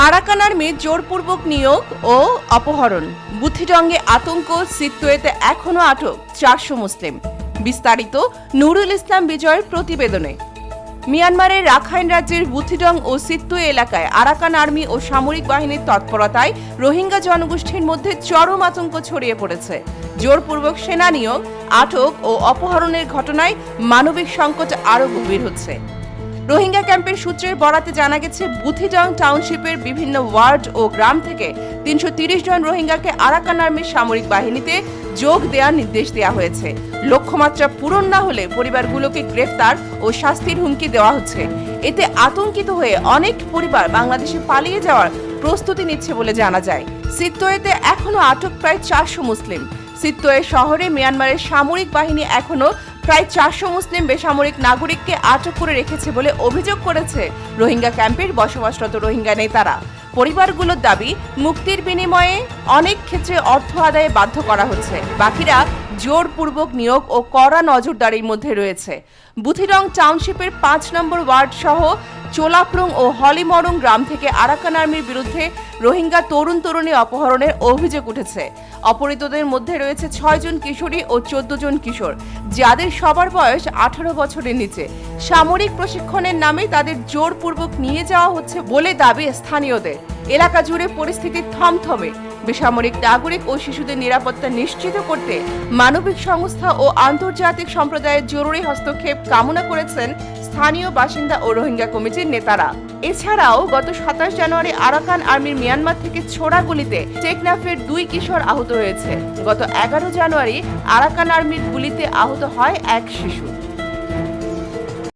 Arakan আর্মির জোরপূর্বক নিয়োগ ও অপহরণ, বুথিডঙ্গে আতঙ্ক, সিত্তোয়েতে এখনও আটক 400 মুসলিম। বিস্তারিত নুরুল ইসলাম বিজয়ের প্রতিবেদনে। মিয়ানমারের রাখাইন রাজ্যের বুথিডং ও সিত্তোয়ে এলাকায় আরাকান আর্মি ও সামরিক বাহিনীর তৎপরতায় রোহিঙ্গা জনগোষ্ঠীর মধ্যে চরম আতঙ্ক ছড়িয়ে পড়েছে। জোরপূর্বক সেনা নিয়োগ, আটক ও অপহরণের ঘটনায় মানবিক সংকট আরও গভীর হচ্ছে। রোহিঙ্গা ক্যাম্পের সূত্রের বরাতে জানা গেছে, বুথিডং টাউনশিপের বিভিন্ন ওয়ার্ড ও গ্রাম থেকে 330 জন রোহিঙ্গাকে আরাকান আর্মির সামরিক বাহিনীতে যোগ দেওয়ার নির্দেশ দেওয়া হয়েছে। লক্ষ্যমাত্রা পূরণ না হলে পরিবারগুলোকে গ্রেফতার ও শাস্তির হুমকি দেওয়া হচ্ছে। এতে আতঙ্কিত হয়ে অনেক পরিবার বাংলাদেশে পালিয়ে যাওয়ার প্রস্তুতি নিচ্ছে বলে জানা যায়। সিত্তোয়েতে এখনও আটক প্রায় 400 মুসলিম। সিত্তোয়ে শহরে মিয়ানমারের সামরিক বাহিনী এখনও প্রায় 400 মুসলিম বেসামরিক নাগরিককে আটক করে রেখেছে বলে অভিযোগ করেছে রোহিঙ্গা ক্যাম্পের বসবাসরত রোহিঙ্গা নেতারা। পরিবারগুলোর দাবি, মুক্তির বিনিময়ে অনেক ক্ষেত্রে অর্থ আদায়ে বাধ্য করা হচ্ছে, বাকিরা জোরপূর্বক নিয়োগ ও কড়া নজরদারির মধ্যে রয়েছে। বুথিডং টাউনশিপের 5 নম্বর ওয়ার্ড সহ চোলাপ্রং ও হলিমরং গ্রাম থেকে আরাকান আর্মির বিরুদ্ধে রোহিঙ্গা তরুণ তরুণী অপহরণের অভিযোগ উঠেছে। অপহৃতদের মধ্যে রয়েছে 6 জন কিশোরী ও 14 জন কিশোর, যাদের সবার বয়স 18 বছরের নিচে। সামরিক প্রশিক্ষণের নামে তাদের জোরপূর্বক নিয়ে যাওয়া হচ্ছে বলে দাবি স্থানীয়দের। এলাকা জুড়ে পরিস্থিতি থমথমে। বেসামরিক নাগরিক ও শিশুদের নিরাপত্তা নিশ্চিত করতে মানবিক সংস্থা ও আন্তর্জাতিক সম্প্রদায়ের জরুরি হস্তক্ষেপ কামনা করেছেন স্থানীয় বাসিন্দা ও রোহিঙ্গা কমিটির নেতারা। এছাড়াও গত 27 জানুয়ারি আরাকান আর্মির মিয়ানমার থেকে ছোড়া গুলিতে টেকনাফের 2 কিশোর আহত হয়েছে। গত 11 জানুয়ারি আরাকান আর্মির গুলিতে আহত হয় এক শিশু।